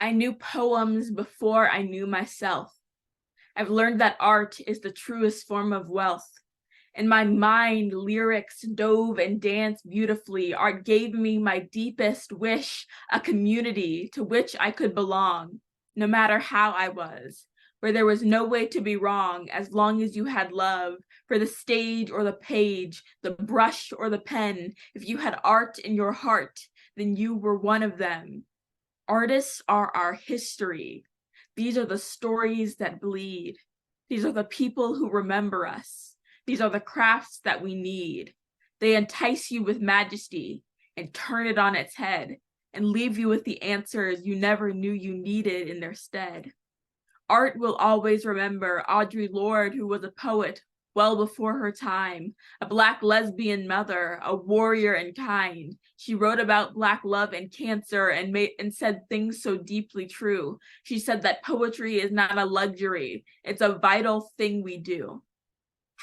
I knew poems before I knew myself. I've learned that art is the truest form of wealth. In my mind, lyrics dove and danced beautifully. Art gave me my deepest wish, a community to which I could belong, no matter how I was, where there was no way to be wrong as long as you had love for the stage or the page, the brush or the pen. If you had art in your heart, then you were one of them. Artists are our history. These are the stories that bleed. These are the people who remember us. These are the crafts that we need. They entice you with majesty and turn it on its head and leave you with the answers you never knew you needed in their stead. Art will always remember Audre Lorde, who was a poet well before her time, a Black lesbian mother, a warrior and kind. She wrote about Black love and cancer and said things so deeply true. She said that poetry is not a luxury, it's a vital thing we do.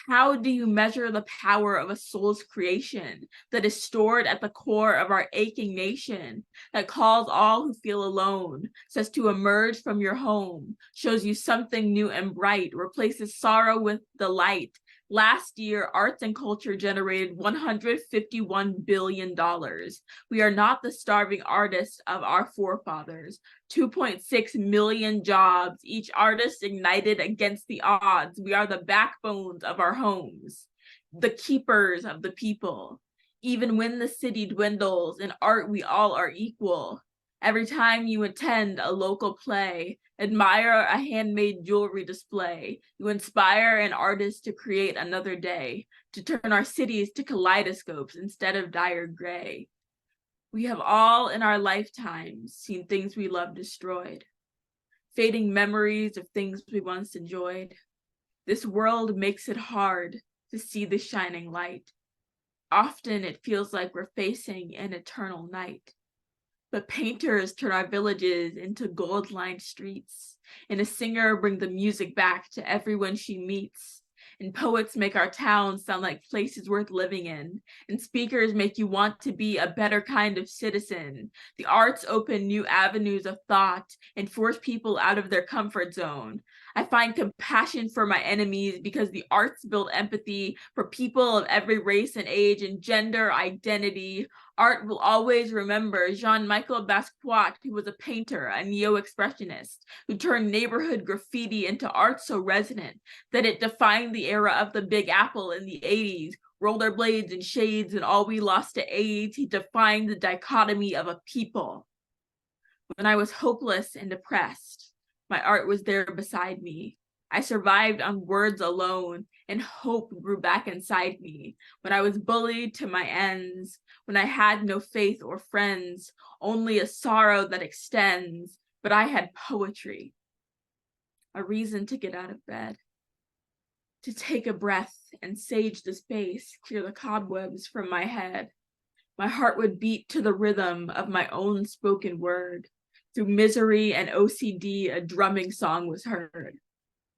How do you measure the power of a soul's creation that is stored at the core of our aching nation, that calls all who feel alone, says to emerge from your home, shows you something new and bright, replaces sorrow with delight? Last year, arts and culture generated $151 billion. We are not the starving artists of our forefathers. 2.6 million jobs, each artist ignited against the odds. We are the backbones of our homes, the keepers of the people. Even when the city dwindles, in art we all are equal. Every time you attend a local play, admire a handmade jewelry display, you inspire an artist to create another day, to turn our cities to kaleidoscopes instead of dire gray. We have all in our lifetimes seen things we love destroyed, fading memories of things we once enjoyed. This world makes it hard to see the shining light. Often it feels like we're facing an eternal night. But painters turn our villages into gold-lined streets, and a singer brings the music back to everyone she meets. And poets make our towns sound like places worth living in, and speakers make you want to be a better kind of citizen. The arts open new avenues of thought and force people out of their comfort zone. I find compassion for my enemies because the arts build empathy for people of every race and age and gender identity. Art will always remember Jean-Michel Basquiat, who was a painter, a neo-expressionist, who turned neighborhood graffiti into art so resonant that it defined the era of the Big Apple in the 80s, rollerblades and shades and all we lost to AIDS. He defined the dichotomy of a people. When I was hopeless and depressed, my art was there beside me. I survived on words alone, and hope grew back inside me. When I was bullied to my ends, when I had no faith or friends, only a sorrow that extends, but I had poetry, a reason to get out of bed, to take a breath and sage the space, clear the cobwebs from my head. My heart would beat to the rhythm of my own spoken word. Through misery and OCD, a drumming song was heard.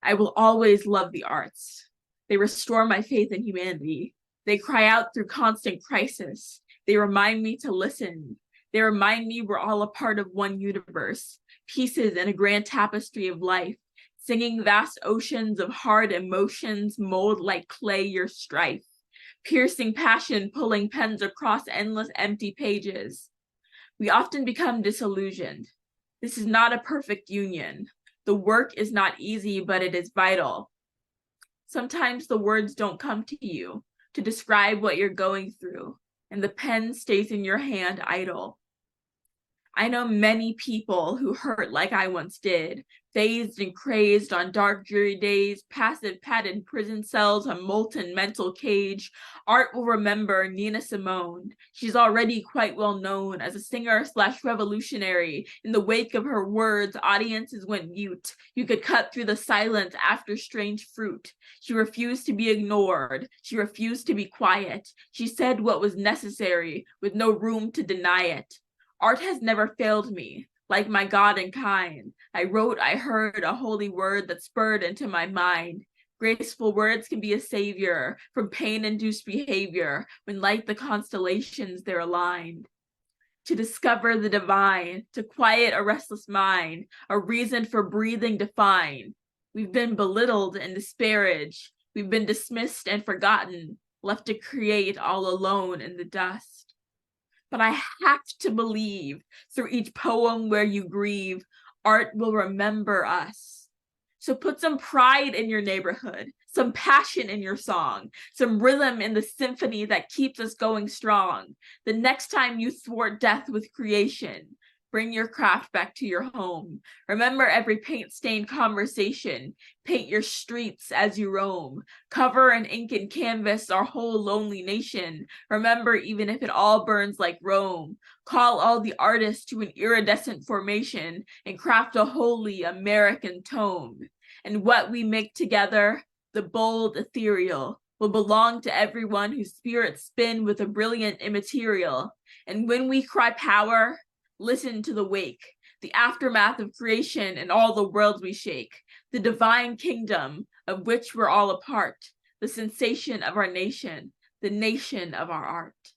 I will always love the arts. They restore my faith in humanity. They cry out through constant crisis. They remind me to listen. They remind me we're all a part of one universe, pieces in a grand tapestry of life, singing vast oceans of hard emotions, mold like clay your strife, piercing passion pulling pens across endless empty pages. We often become disillusioned. This is not a perfect union. The work is not easy, but it is vital. Sometimes the words don't come to you to describe what you're going through, and the pen stays in your hand idle. I know many people who hurt like I once did, phased and crazed on dark, dreary days, passive padded prison cells, a molten mental cage. Art will remember Nina Simone. She's already quite well known as a singer/revolutionary. In the wake of her words, audiences went mute. You could cut through the silence after strange fruit. She refused to be ignored. She refused to be quiet. She said what was necessary with no room to deny it. Art has never failed me, like my God and kind. I wrote, I heard a holy word that spurred into my mind. Graceful words can be a savior from pain-induced behavior when, like the constellations, they're aligned. to discover the divine, to quiet a restless mind, a reason for breathing to find. We've been belittled and disparaged. We've been dismissed and forgotten, left to create all alone in the dust. But I have to believe through each poem where you grieve, art will remember us. So put some pride in your neighborhood, some passion in your song, some rhythm in the symphony that keeps us going strong. The next time you thwart death with creation, bring your craft back to your home. Remember every paint-stained conversation. Paint your streets as you roam. Cover and ink and canvas our whole lonely nation. Remember, even if it all burns like Rome, call all the artists to an iridescent formation and craft a holy American tome. And what we make together, the bold ethereal, will belong to everyone whose spirits spin with a brilliant immaterial. And when we cry power, listen to the wake, the aftermath of creation and all the worlds we shake, the divine kingdom of which we're all a part, the sensation of our nation, the nation of our art.